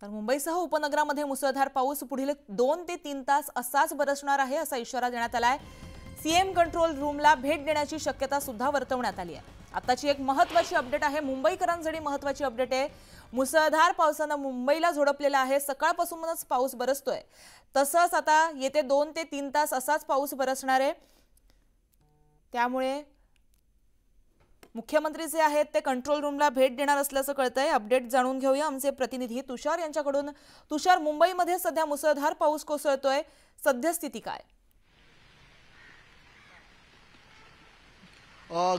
तर मुंबईसह उपनगरामध्ये मुसळधार पाऊस पुढील 2 ते 3 तास असाच बरसणार आहे असा इशारा देण्यात आलाय। सीएम कंट्रोल रूमला भेट देण्याची शक्यता सुद्धा वर्तवण्यात आली आहे। आताची एक महत्त्वाची अपडेट आहे, मुंबईकरांसाठी महत्त्वाची अपडेट आहे। मुसळधार पावसाने मुंबईला झोडपलेला आहे। सकाळपासूनच पाऊस बरसतोय। तसंच आता येते 2 ते 3 तास असाच पाऊस बरसणार आहे। त्यामुळे मुख्यमंत्री जे आहेत ते कंट्रोल रूमला भेट देणार असल्याचं कळतंय। अपडेट जाणून घेऊया आमचे प्रतिनिधी तुषार यांच्याकडून। तुषार, मुंबईमध्ये सध्या मुसळधार पाऊस कोसळतोय, सद्यस्थिती काय?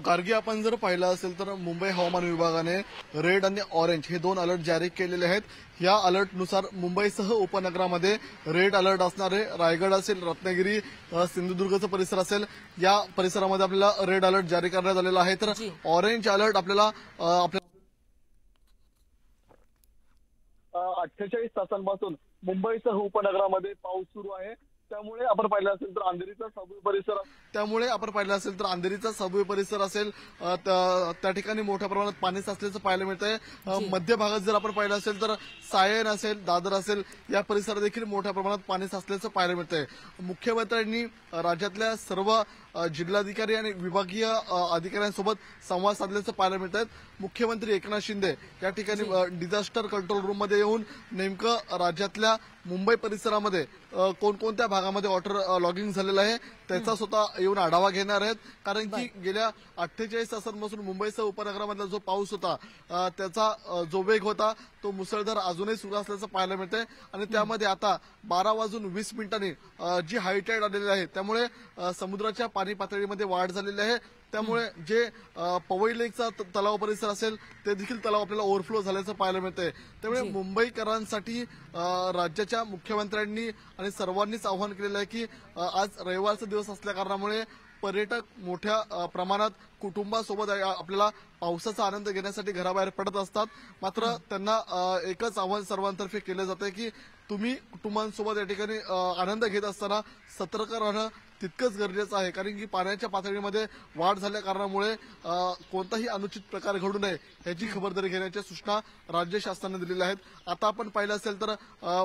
गार्गी, आपण जर पाहिलं असेल तर मुंबई हवामान विभागाने रेड आणि ऑरेंज हे 2 अलर्ट जारी केलेले आहेत। या अलर्टनुसार मुंबईसह उपनगरामध्ये रेड अलर्ट असणार आहे। रायगड असेल, रत्नागिरी, सिंधुदुर्गचा परिसर असेल, या परिसरामध्ये आपल्याला रेड अलर्ट जारी करण्यात आलेला आहे। तर ऑरेंज अलर्ट आपल्याला 48 तासांपासून मुंबईसह उपनगरामध्ये पाऊस सुरू आहे। त्यामुळे आपण पाहिलं असेल तर अंधेरीचा सबवे परिसर असेल, त्या ठिकाणी मोठ्या प्रमाणात पाणी साचल्याचं पाहायला मिळतंय। मध्य भागात जर आपण पाहिलं असेल तर सायन असेल, दादर असेल, या परिसरात देखील मोठ्या प्रमाणात पाणी साचल्याचं पाहायला मिळतंय। मुख्यमंत्र्यांनी राज्यातल्या सर्व जिल्हाधिकारी आणि विभागीय अधिकाऱ्यांसोबत संवाद साधल्याचं पाहायला मिळतंय। मुख्यमंत्री एकनाथ शिंदे या ठिकाणी डिझास्टर कंट्रोल रूम मध्ये येऊन नेमकं राज्यातल्या मुंबई परिसरामध्ये कोणकोणत्या भागामध्ये वॉटर लॉगिंग झालेलं आहे त्याचा स्वतः येऊन आढावा घेणार आहेत। कारण की गेल्या 48 तासांपासून मुंबईसह उपनगरामधला जो पाऊस होता त्याचा जो वेग होता तो मुसळधार अजूनही सुरू असल्याचं पाहायला मिळतंय। आणि त्यामध्ये आता 12:20 जी हाय टाईड आलेली आहे त्यामुळे समुद्राच्या पाणी पातळीमध्ये वाढ झालेली आहे। त्यामुळे जे पवई लेकचा तलाव परिसर असेल ते देखील तलाव आपल्याला ओव्हरफ्लो झाल्याचं पाहायला मिळतंय। त्यामुळे मुंबईकरांसाठी राज्याच्या मुख्यमंत्र्यांनी आणि सर्वांनीच आवाहन केलेलं आहे की आज रविवारचा दिवस असल्या कारणामुळे पर्यटक मोठ्या प्रमाणात कुटुंबासोबत आपल्याला पावसाचा आनंद घेण्यासाठी घराबाहेर पडत असतात। मात्र त्यांना एकच आवाहन सर्वांतर्फे केलं जातंय की तुम्ही कुटुंबांसोबत या ठिकाणी आनंद घेत असताना सतर्क राहणं तितकंच गरजेचं आहे। कारण की पाण्याच्या पातळीमध्ये वाढ झाल्या कारणामुळे कोणताही अनुचित प्रकार घडू नये याची खबरदारी घेण्याच्या सूचना राज्य शासनाने दिलेल्या आहेत। आता आपण पाहिलं असेल तर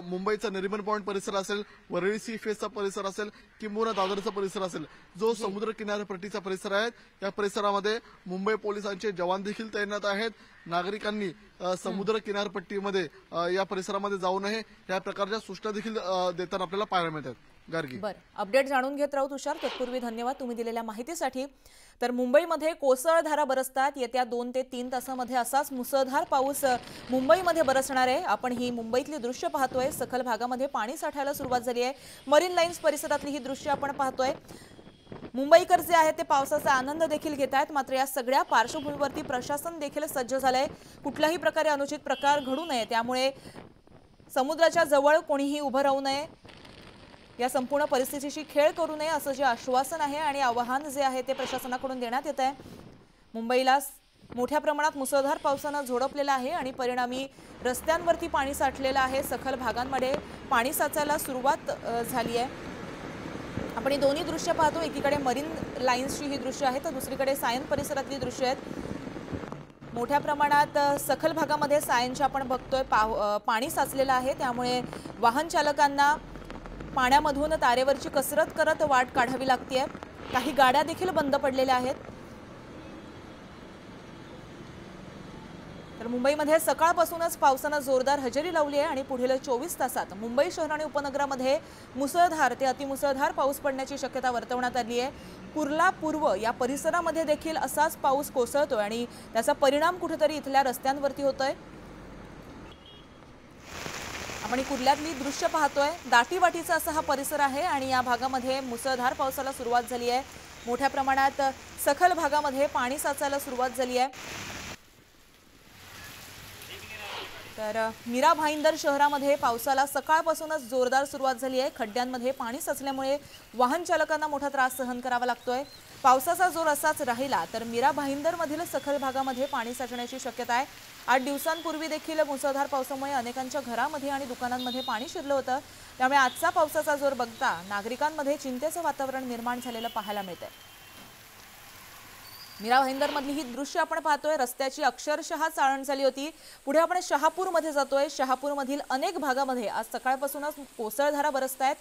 मुंबईचा नरिमन पॉइंट परिसर असेल, वरळी सी फेसचा परिसर असेल किंवा दादरचा परिसर असेल, जो समुद्र किनारपट्टीचा परिसर आहे या परिसरामध्ये मुंबई पोलिसांचे जवान देखील तैनात आहेत। नागरिकांनी समुद्र किनारपट्टीमध्ये या परिसरामध्ये जाऊ नये या प्रकारच्या सूचना देखील देताना आपल्याला पाहायला मिळतात। गार्गी, बरं, अपडेट जाणून घेत राहू तुषार। तत्पूर्वी धन्यवाद तुम्ही दिलेल्या माहितीसाठी। तर मुंबईमध्ये कोसळधारा बरसतात। येत्या 2 ते 3 तासांमध्ये असाच मुसळधार पाऊस मुंबईमध्ये बरसणार आहे। आपण ही मुंबईतली दृश्य पाहतोय। सखल भागामध्ये पाणी साठायला सुरुवात झाली आहे। मरीन लाईन्स परिसरातली ही दृश्य आपण पाहतोय। मुंबईकर जे आहेत ते पावसाचा आनंद देखील घेत आहेत। मात्र या सगळ्या पार्श्वभूमीवरती प्रशासन देखील सज्ज झालंय। कुठल्याही प्रकारे अनुचित प्रकार घडू नये त्यामुळे समुद्राच्या जवळ कोणीही उभं राहू नये, या संपूर्ण परिस्थितीशी खेळ करू नये असं जे आश्वासन आहे आणि आवाहन जे आहे ते प्रशासनाकडून देण्यात येत आहे। मुंबईला मोठ्या प्रमाणात मुसळधार पावसानं झोडपलेलं आहे आणि परिणामी रस्त्यांवरती पाणी साठलेलं आहे। सखल भागांमध्ये पाणी साचायला सुरुवात झाली आहे। आपण ही दोन्ही दृश्य पाहतो, एकीकडे मरीन लाईन्सची ही दृश्य आहे तर दुसरीकडे सायन परिसरातली दृश्य आहेत। मोठ्या प्रमाणात सखल भागामध्ये सायनच्या आपण बघतोय पाणी साचलेलं आहे। त्यामुळे वाहन चालकांना पाण्यामधून तारेवरची कसरत करत वाट काढावी लागते। काही गाड्या देखील बंद पडलेल्या आहेत। तर मुंबईमध्ये सकाळपासूनच पावसाने जोरदार हजेरी लावली आहे आणि पुढील 24 तासात मुंबई शहर आणि उपनगरामध्ये मुसळधार ते अतिमुसळधार पाऊस पडण्याची शक्यता वर्तवण्यात आली आहे। कुर्ला पूर्व या परिसरामध्ये देखील असाच पाऊस कोसळतोय आणि त्याचा परिणाम कुठेतरी इथल्या रस्त्यांवरती होतोय। आपण कुर्ल्यातली दृश्य पाहतोय। दाटीवाटीचा असा हा परिसर आहे आणि या भागामध्ये मुसळधार पावसाला सुरुवात झाली आहे। मोठ्या प्रमाणात सखल भागामध्ये पाणी साचायला सुरुवात झाली आहे। तर मीरा भाईंदर शहरामध्ये पावसाला सकाळपासूनच जोरदार सुरुवात झाली आहे। खड्ड्यांमध्ये पाणी साचल्यामुळे वाहन चालकांना मोठा त्रास सहन करावा लागतोय। पावसाचा जोर असाच राहिला तर मीरा भाईंदर मधील सखल भागामध्ये पाणी साचण्याची शक्यता आहे। 8 दिवसांपूर्वी देखील मुसळधार पावसामुळे अनेकांच्या घरामध्ये आणि दुकानांमध्ये पाणी शिरलं होतं। त्यामुळे आजचा पावसाचा जोर बघता नागरिकांमध्ये चिंतेचं वातावरण निर्माण झालेलं पाहायला मिळतंय। मीरा भाईंदरमधली ही दृश्य आपण पाहतोय। रस्त्याची अक्षरशः चाळण झाली होती। पुढे आपण शहापूरमध्ये जातोय। शहापूरमधील अनेक भागामध्ये आज सकाळपासूनच कोसळधारा बरसतायत,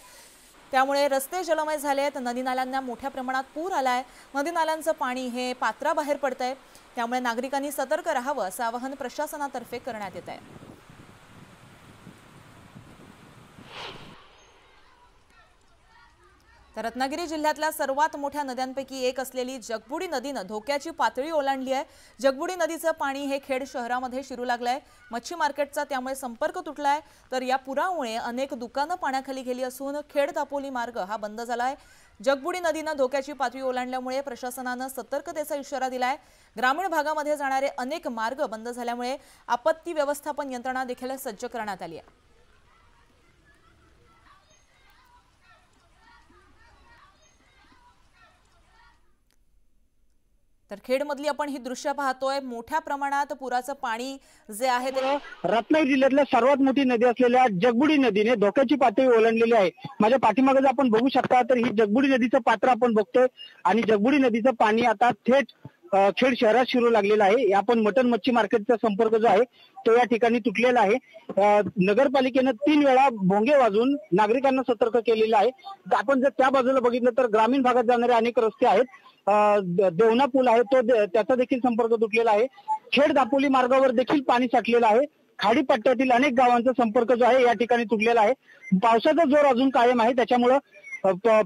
त्यामुळे रस्ते जलमय झालेत। नदी नाल्यांना मोठ्या प्रमाणात पूर आलाय। नदी नाल्यांचं पाणी हे पात्राबाहेर पडतंय, त्यामुळे नागरिकांनी सतर्क राहावं असं आवाहन प्रशासनातर्फे करण्यात येत आहे। तर रत्नागिरी जिल्ह्यातल्या सर्वात मोठ्या नद्यांपैकी एक असलेली जगबुडी नदीनं धोक्याची पातळी ओलांडली आहे। जगबुडी नदीचं पाणी हे खेड शहरामध्ये शिरू लागलंय। मच्छी मार्केटचा त्यामुळे संपर्क तुटलाय। तर या पुरामुळे अनेक दुकानं पाण्याखाली गेली असून खेड दापोली मार्ग हा बंद झालाय। जगबुडी नदीनं धोक्याची पातळी ओलांडल्यामुळे प्रशासनानं सतर्कतेचा इशारा दिलाय। ग्रामीण भागामध्ये जाणारे अनेक मार्ग बंद झाल्यामुळे आपत्ती व्यवस्थापन यंत्रणा देखील सज्ज करण्यात आली आहे। तर खेडमधली आपण ही दृश्य पाहतोय। मोठ्या प्रमाणात पुराचं पाणी जे आहे ते रत्नागिरी जिल्ह्यातल्या सर्वात मोठी नदी असलेल्या जगबुडी नदीने धोक्याची पातळी ओलांडलेली आहे। माझ्या पाठीमागे आपण बघू शकता तर ही जगबुडी नदीचं पात्र आपण बघतोय आणि जगबुडी नदीचं पाणी आता थेट खेड शहरात शिरू लागलेलं आहे। आपण मटन मच्छी मार्केटचा संपर्क जो आहे तो या ठिकाणी तुटलेला आहे। नगरपालिकेनं 3 वेळा भोंगे वाजून नागरिकांना सतर्क केलेलं आहे। आपण जर त्या बाजूला बघितलं तर ग्रामीण भागात जाणारे अनेक रस्ते आहेत। देवना पूल आहे तो त्याचा देखील संपर्क तुटलेला आहे। खेड दापोली मार्गावर देखील पाणी साठलेलं आहे। खाडी पट्ट्यातील अनेक गावांचा संपर्क जो आहे या ठिकाणी तुटलेला आहे। पावसाचा जोर अजून कायम आहे, त्याच्यामुळे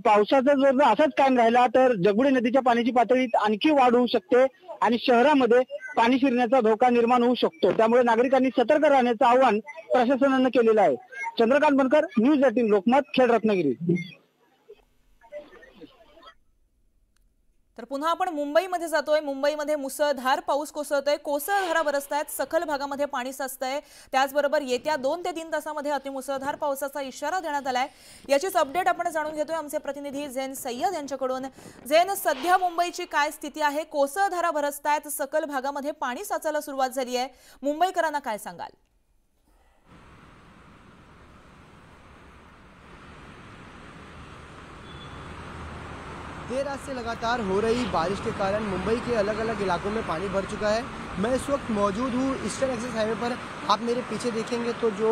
पावसाचा जोर जर असाच कायम राहिला तर जगबुडी नदीच्या पाण्याची पातळी आणखी वाढ होऊ शकते आणि शहरामध्ये पाणी शिरण्याचा धोका निर्माण होऊ शकतो। त्यामुळे नागरिकांनी सतर्क राहण्याचं आवाहन प्रशासनानं केलेलं आहे। चंद्रकांत बनकर, न्यूज 18 लोकमत, खेड, रत्नागिरी। तर पुन्हा आपण मुंबईमध्ये जातोय। मुंबईमध्ये मुसळधार पाऊस कोसळतोय। कोसळधारा बरसतायत। सखल भागामध्ये पाणी साचतंय। त्याचबरोबर येत्या 2 ते 3 तासामध्ये अतिमुसळधार पावसाचा इशारा देण्यात आलाय। याचीच अपडेट आपण जाणून घेतोय आमचे प्रतिनिधी झैन सय्यद यांच्याकडून। झैन, सध्या मुंबईची काय स्थिती आहे? कोसळधारा बरसतायत, सखल भागामध्ये पाणी साचायला सुरुवात झाली आहे। मुंबईकरांना काय सांगाल? देर रात से लगातार हो रही बारिश के कारण मुंबई के अलग अलग इलाकों में पानी भर चुका है। मैं इस वक्त मौजूद हूँ ईस्टर्न एक्सेस हाईवे पर। आप मेरे पीछे देखेंगे तो जो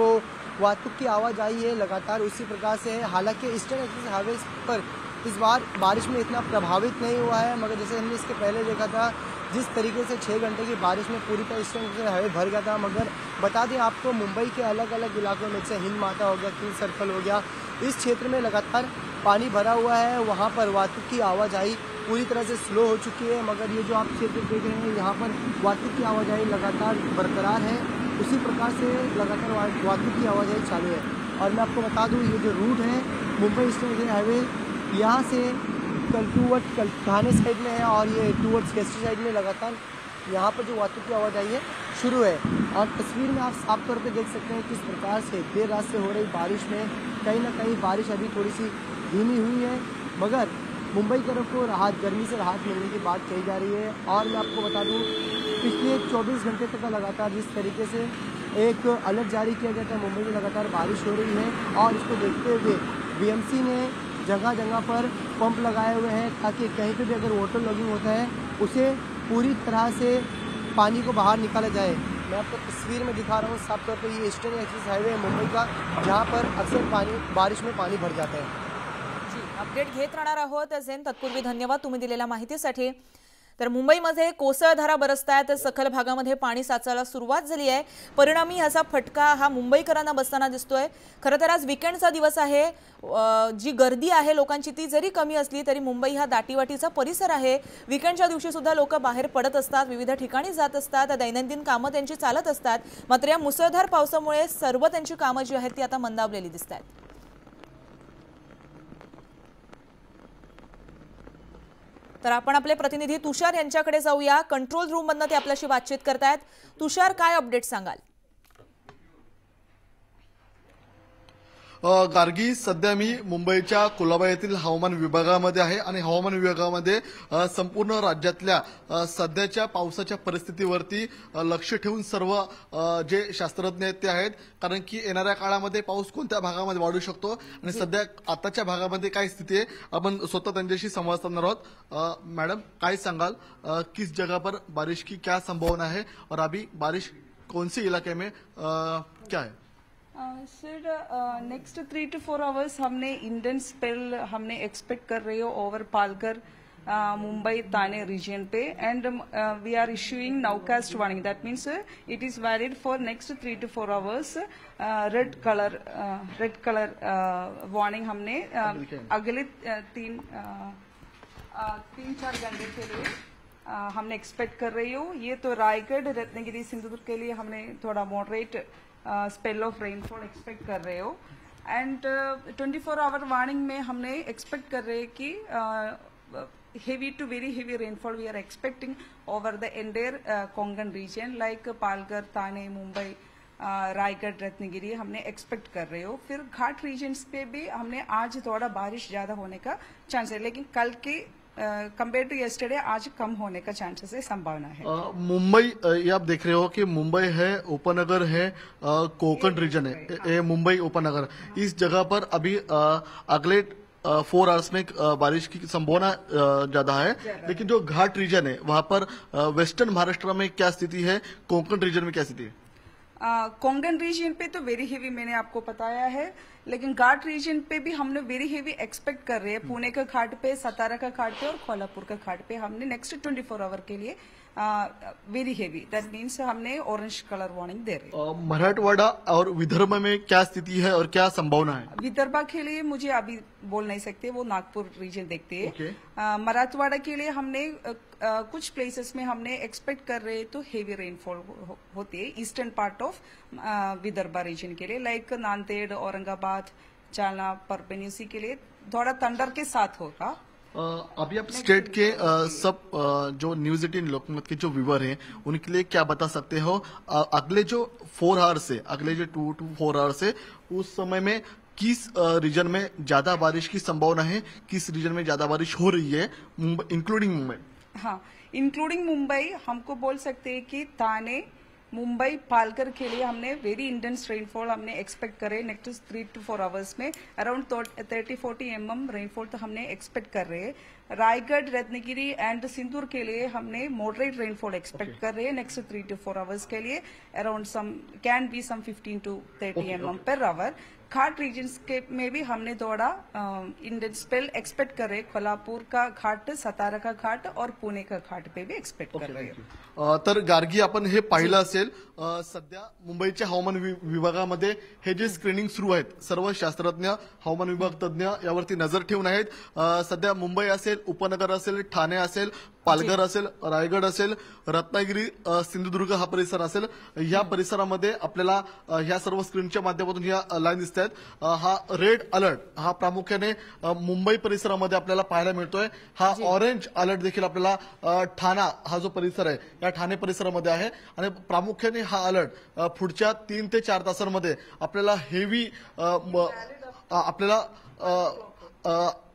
वाहतुक की आवाजाही है लगातार उसी प्रकार से है। हालांकि ईस्टर्न एक्सेस हाईवे पर इस बार बारिश में इतना प्रभावित नहीं हुआ है, मगर जैसे हमने इसके पहले देखा था जिस तरीके से 6 घंटे की बारिश में पूरी तरह ईस्टर्न एक्सेस हाईवे भर गया था। मगर बता दें आपको, मुंबई के अलग अलग इलाकों में जैसे हिंद माता हो गया, किंग सर्कल हो गया, इस क्षेत्र में लगातार पानी भरा हुआ है। वहाँ पर वाहतुक की आवाजाही पूरी तरह से स्लो हो चुकी है। मगर ये जो आप क्षेत्र देख रहे हैं यहाँ पर वाहतुक की आवाजाही लगातार बरकरार है, उसी प्रकार से लगातार वाहतुक की आवाजाही चालू है। और मैं आपको बता दूँ, ये जो रूट है मुंबई ईस्टर्न हाईवे यहाँ से टूवर्ड्स थाने साइड में है और ये टूवर्ड्स केस्टी साइड में लगातार यहाँ पर जो वाहतुक की आवाजाही है शुरू है। और तस्वीर में आप साफ तौर पे देख सकते हैं किस प्रकार से देर रात से हो रही बारिश में कहीं ना कहीं बारिश अभी थोड़ी सी धीमी हुई है, मगर मुंबई की तरफ को राहत, गर्मी से राहत मिलने की बात कही जा रही है। और मैं आपको बता दूं, पिछले 24 घंटे तक लगातार जिस तरीके से एक अलर्ट जारी किया गया था, मुंबई में लगातार बारिश हो रही है। और इसको देखते हुए बीएमसी ने जगह जगह पर पंप लगाए हुए हैं ताकि कहीं पर भी अगर वाटर लॉगिंग होता है उसे पूरी तरह से पानी को बाहर निकाला जाए। मैं आपको तस्वीर में दिखा रहा हूँ साफ तौर पर, ये ईस्टर्न एक्सेस हाईवे है मुंबई का, जहाँ पर अक्सर बारिश में पाणी भर जाता है। अपडेट घेत राहणार आहोत झैन। तत्पूर्वी धन्यवाद तुम्ही दिलेल्या माहितीसाठी। तर मुंबईमध्ये कोसळधारा बरसतायत, सखल भागामध्ये पाणी साचायला सुरुवात झाली आहे। परिणामी ह्याचा फटका हा मुंबईकरांना बसताना दिसतोय। खरं तर आज वीकेंडचा दिवस आहे। जी गर्दी आहे लोकांची ती जरी कमी असली तरी मुंबई हा दाटीवाटीचा परिसर आहे। वीकेंडच्या दिवशी सुद्धा लोक बाहेर पडत असतात, विविध ठिकाणी जात असतात, दैनंदिन कामं त्यांची चालत असतात। मात्र या मुसळधार पावसामुळे सर्व त्यांची कामं जी आहेत ती आता मंदावलेली दिसतात। तर आपण आपले प्रतिनिधी तुषार यांच्याकडे जाऊया। कंट्रोल रूम मधनं ते आपल्याशी बातचीत करतायत। तुषार, काय अपडेट सांगाल? गार्गी, सध्या मी मुंबईच्या कुलाबा येथील हवामान विभागामध्ये आहे आणि हवामान विभागामध्ये संपूर्ण राज्यातल्या सध्याच्या पावसाच्या परिस्थितीवरती लक्ष ठेवून सर्व जे शास्त्रज्ञ आहेत ते आहेत, कारण की येणाऱ्या काळामध्ये पाऊस कोणत्या भागामध्ये वाढू शकतो आणि सध्या आताच्या भागामध्ये काय स्थिती आहे आपण स्वतः त्यांच्याशी संवाद साधणार आहोत। मैडम, काय सांगाल किस जगह पर बारिश की क्या संभावना है और अभी बारिश कौन से इलाके में क्या है? सर नेक्स्ट 3 to 4 आवर्स हमने इंडियन स्पेल हमने एक्सपेक्ट कर रहे हो ओवर पालघर मुंबई थाने रीजन पे and we are issuing nowcast warning that means it is valid for next 3 to 4 hours. Red colour warning हमने अगले 3-4 घंटे के लिए हमने एक्सपेक्ट कर रही हो। ये तो रायगढ़, रत्नागिरी, सिंधुदुर्ग के लिए हमने थोड़ा moderate spell of rainfall expect कर रहे हो एंड 24 आवर वार्निंग में हमने एक्सपेक्ट कर रहे हैं कि heavy to very heavy rainfall we are expecting over the entire Konkan region like Palghar, थाने, मुंबई, रायगढ़, रत्नागिरी हमने एक्सपेक्ट कर रहे हो। फिर घाट रीजन्स पे भी हमने आज थोड़ा बारिश ज्यादा होने का चांस है, लेकिन कल के कंपेयर टू यस्टरडे आज कम होने का चांसेस है, संभावना है। मुंबई, ये आप देख रहे हो कि मुंबई है, उपनगर है, कोंकण रीजन है, ये मुंबई उपनगर, इस जगह पर अभी अगले 4 आवर्स में बारिश की संभावना ज्यादा है, लेकिन जो घाट रीजन है वहां पर वेस्टर्न महाराष्ट्र में क्या स्थिति है, कोंकण रीजन में क्या स्थिति है? कोंकण रीजन पे तो वेरी हेवी मैंने आपको बताया है, लेकिन घाट रीजन पे भी हमने वेरी हेवी एक्सपेक्ट कर रहे हैं। पुणे का घाट पे, सतारा का घाट पे और कोल्हापुर का घाट पे हमने नेक्स्ट 24 आवर के लिए वेरी हेवी, दैट मीन्स हमने ऑरेंज कलर वार्निंग दे रहे हैं। मराठवाड़ा और विदर्भ में क्या स्थिति है और क्या संभावना है? विदर्भ के लिए मुझे अभी बोल नहीं सकते, वो नागपुर रीजन देखते हैं। मराठवाड़ा के लिए हमने कुछ प्लेसेस में हमने एक्सपेक्ट कर रहे हैं तो हेवी रेनफॉल होती है eastern part of Vidarbha region के लिए, लाइक नांदेड़, औरंगाबाद, जालना, परभणी, इसी के लिए थोड़ा थंडर के साथ होगा। अभी आप स्टेट के सब जो न्यूज 18 लोकमत के जो व्यूअर हैं उनके लिए क्या बता सकते हो, अगले जो 4 आवर्स है, अगले जो 2 to 4 आवर्स है, उस समय में किस रीजन में ज्यादा बारिश की संभावना है, किस रीजन में ज्यादा बारिश हो रही है, इंक्लूडिंग मुंबई? हाँ, इंक्लूडिंग मुंबई हमको बोल सकते हैं कि थाने, मुंबई, पालघर के लिए हमने वेरी इंटेंस रेनफॉल हमने एक्सपेक्ट करे नेक्स्ट 3 to 4 आवर्स में अराउंड 30-40 mm रेनफॉल तो हमने एक्सपेक्ट कर रहे हैं। रायगढ़, रत्नागिरी एंड सिंदूर के लिए हमने मॉडरेट रेनफॉल एक्सपेक्ट कर रहे हैं नेक्स्ट 3 to 4 आवर्स के लिए, around can be 15 to 30 mm per hour। घाट रीजन्स के में भी हमने थोड़ा इंडियन स्पेल एक्सपेक्ट कर रहे हैं, कोल्हापुर का घाट, सतारा का घाट और पुणे का घाट पे भी एक्सपेक्ट कर रहे हैं। तर गार्गी, आपण हे पाहिलं असेल, सध्या मुंबईच्या हवामान विभागामध्ये हे जे स्क्रीनिंग सुरू आहेत, सर्व शास्त्रज्ञ, हवामान विभाग तज्ञ यावरती नजर ठेवून आहेत। सध्या मुंबई असेल, उपनगर असेल, ठाणे असेल, पालघर असेल, रायगड असेल, रत्नागिरी, सिंधुदुर्ग हा परिसर असेल, या परिसरामध्ये आपल्याला ह्या सर्व स्क्रीनच्या माध्यमातून ह्या लाईन दिसत आहेत। हा रेड अलर्ट हा प्रामुख्याने मुंबई परिसरामध्ये आपल्याला पाहायला मिळतोय। हा ऑरेंज अलर्ट देखील आपल्याला ठाणा हा जो परिसर आहे या ठाणे परिसरामध्ये आहे आणि प्रामुख्याने हा अलर्ट पुढच्या 3 ते 4 तासांमध्ये आपल्याला हेवी आपल्याला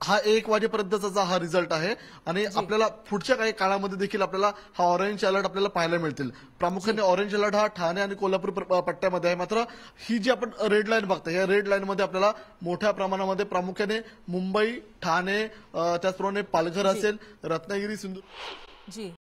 हा 1 वाजेपर्यंतचा हा रिझल्ट आहे आणि आपल्याला पुढच्या काही काळामध्ये देखील आपल्याला हा ऑरेंज अलर्ट आपल्याला पाहायला मिळतील। प्रामुख्याने ऑरेंज अलर्ट हा ठाणे आणि कोल्हापूर पट्ट्यामध्ये आहे, मात्र ही जी आपण रेड लाईन बघतो या रेड लाईन मध्ये आपल्याला मोठ्या प्रमाणामध्ये प्रामुख्याने मुंबई, ठाणे, त्याचप्रमाणे पालघर असेल, रत्नागिरी, सिंधुदुर्ग